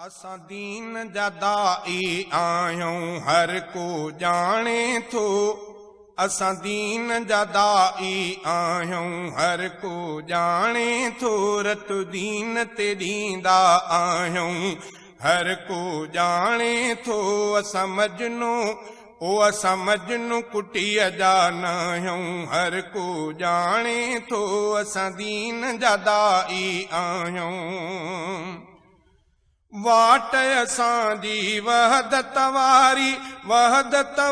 असां दीन जा दाई आहियूं हर को जाने थो। असां दीन जा दाई आहियूं हर को जाने थो। रत दीन ते ॾींदा आहियूं हर को जाने थो। असां मजनू असां मजनू कुटीअ जा न आहियूं हर को जाने थो। असां दीन जा दाई आहियूं। वाट असांजी वहदत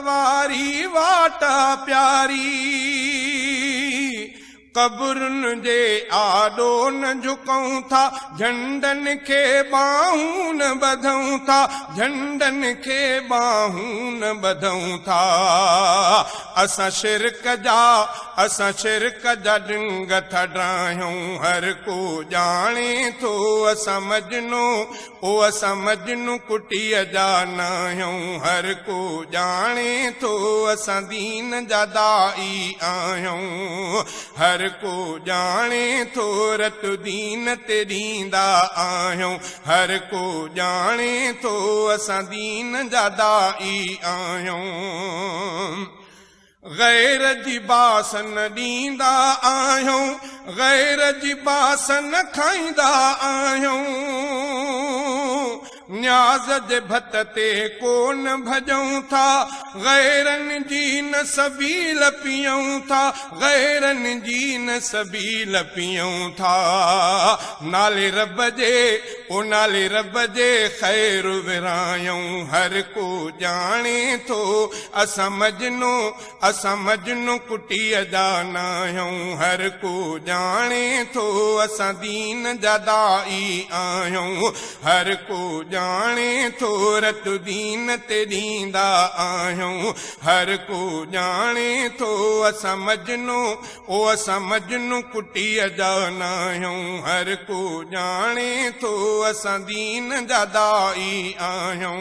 वारी वाट प्यारी। कब्रुनि जे आॾो न झुकऊं था झंडनि खे बाहूं न ॿधऊं था। झंडनि खे बाहूं न ॿधऊं था। असां शिरक जा ॾिंग था ड्रायूं हर को जाने थो। असां मजनू कुटीअ जा न आहियूं हर को जाने थो। असां दीन जा दाई आहियूं हर को जाने थो। रत दीन ते ॾींदा आहियूं हर को जाने थो। असां दीन जा दाई आहियूं। गैर जी बास न ॾींदा आहियूं गैर जी बास न खाईंदा आहियूं। न्याज़ जे भत ते कोन भॼऊं था गैरनि जी न सबील पियूं था। गैरनि जी न सबील पियूं था। नाले रब जे ख़ैर विरायूं हर को जाने थो। असां मजनू कुटीअ जा न आहियूं हर को जाने थो। असां दीन जा दाई आहियूं हर को जाने थो। रत दीन ते ॾींदा आहियूं हर को जाने थो। असां मजनू कुटीअ जा न आहियूं हर को जाने थो। असां दीन जा दाई आहियूं।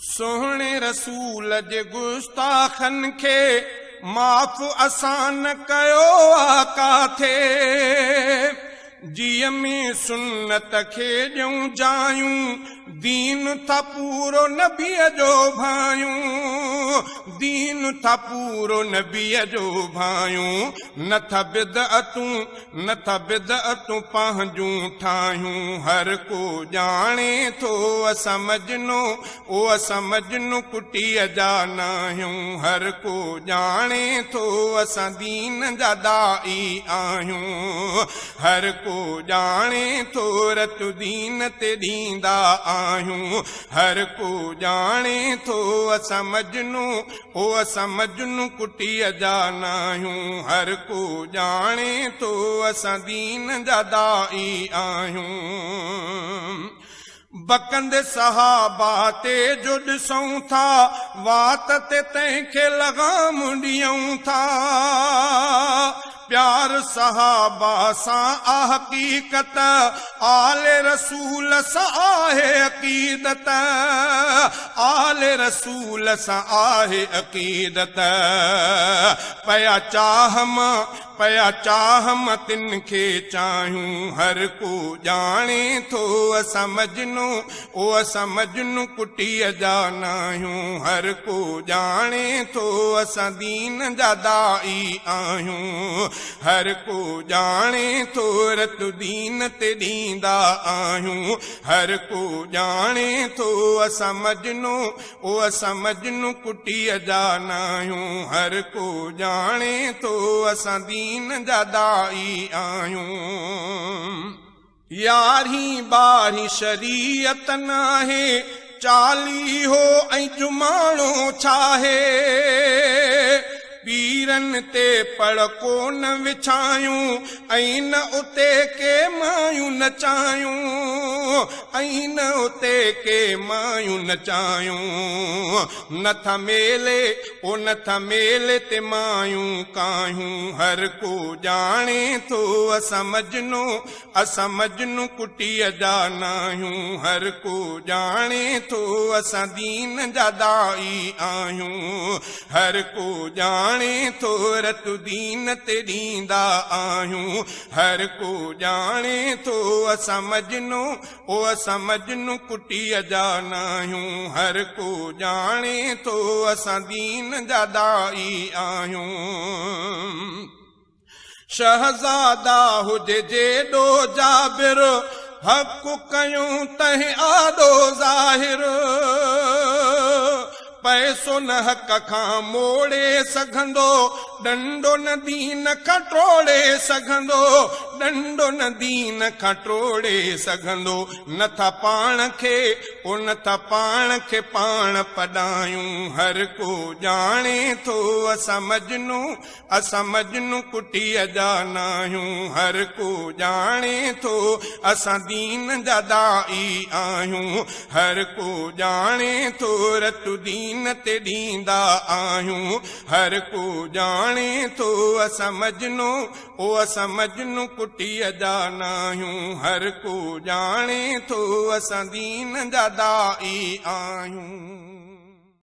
सोहणे रसूल जे गुस्ताखनि खे माफ़ असां न कयो आ काथे। जीअ में सुन्नत खे ॾियूं जायूं दीन था पूरो नबीअ जो भायूं। दीन था पूरो नबीअ जो भायूं। नथा बिदअतूं पंहिंजूं ठाहियूं हर को जाने थो। असां मजनू कुटीअ जा न आहियूं हर को जाने थो। असां दीन जा दाई आहियूं हर को जाने थो। रत दीन ते ॾींदा आहियूं हर को जाने थो। असां मजनू कुटीअ जा न आहियूं हर को जाने थो। असां दीन जा दाई आहियूं। बकंदे सहाबा ते जो ॾिसूं था वात ते तंहिंखे लगाम ॾियूं था। प्यार सहाबा सां हक़ीक़त आले रसूल सां आहे अक़ीदत। आले रसूल सां आहे अक़ीदत। पया चाहम तिन खे चाहियूं हर को जाने थो। असां मजनू कुटीअ जा न आहियूं हर को जाने थो। असां दीन जा दाई आहियूं हर को जाने थो। रत दीन ते ॾींदा आहियूं हर को जाने थो। असां मजनू कुटीअ जा न आहियूं हर को जाने थो। असां दीन जा दाई आहियूं। यारहीं ॿारहीं शरीयत नाहे चालीहो ऐं जुमाणो छाहे। पीरनि ते पड़ कोन विछायूं ऐं न उते के मायूं नचायूं ऐं न उते के मायूं नचायूं। नथा मेले ते मायूं कायूं हर को जाने थो। असां मजनू कुटीअ जा न आहियूं हर को जाने थो। असां दीन जा दाई आहियूं हर को जाने थो। रत दीन ते ॾींदा आहियूं हर को जाने थो। असां ओ असां मजनू कुटीअ जा नाहियूं हर को ॼाणे थो असां दीन जा दाई आहियूं शहज़ादा हुजे जेॾो जाबिर हक़ कयूं तंहिं आॾो ज़ाहिर पैसो न हक़ खां मोड़े सघंदो डंडो न दीन खां टोड़े सघंदो डंडो न दीन खां टोड़े सघंदो नथा पाण खे ओ नथा पाण खे पाण पढ़ायूं हर को ॼाणे थो असां मजनू कुटीअ जा नाहियूं हर को ॼाणे थो असां दीन जा दाई आहियूं हर को ॼाणे थो रतु दीन ते ॾींदा आहियूं हर को ॼाणे थो असां मजनू कुटीअ जा नाहियूं हर को ॼाणे थो असां दीन जा दाई आहियूं।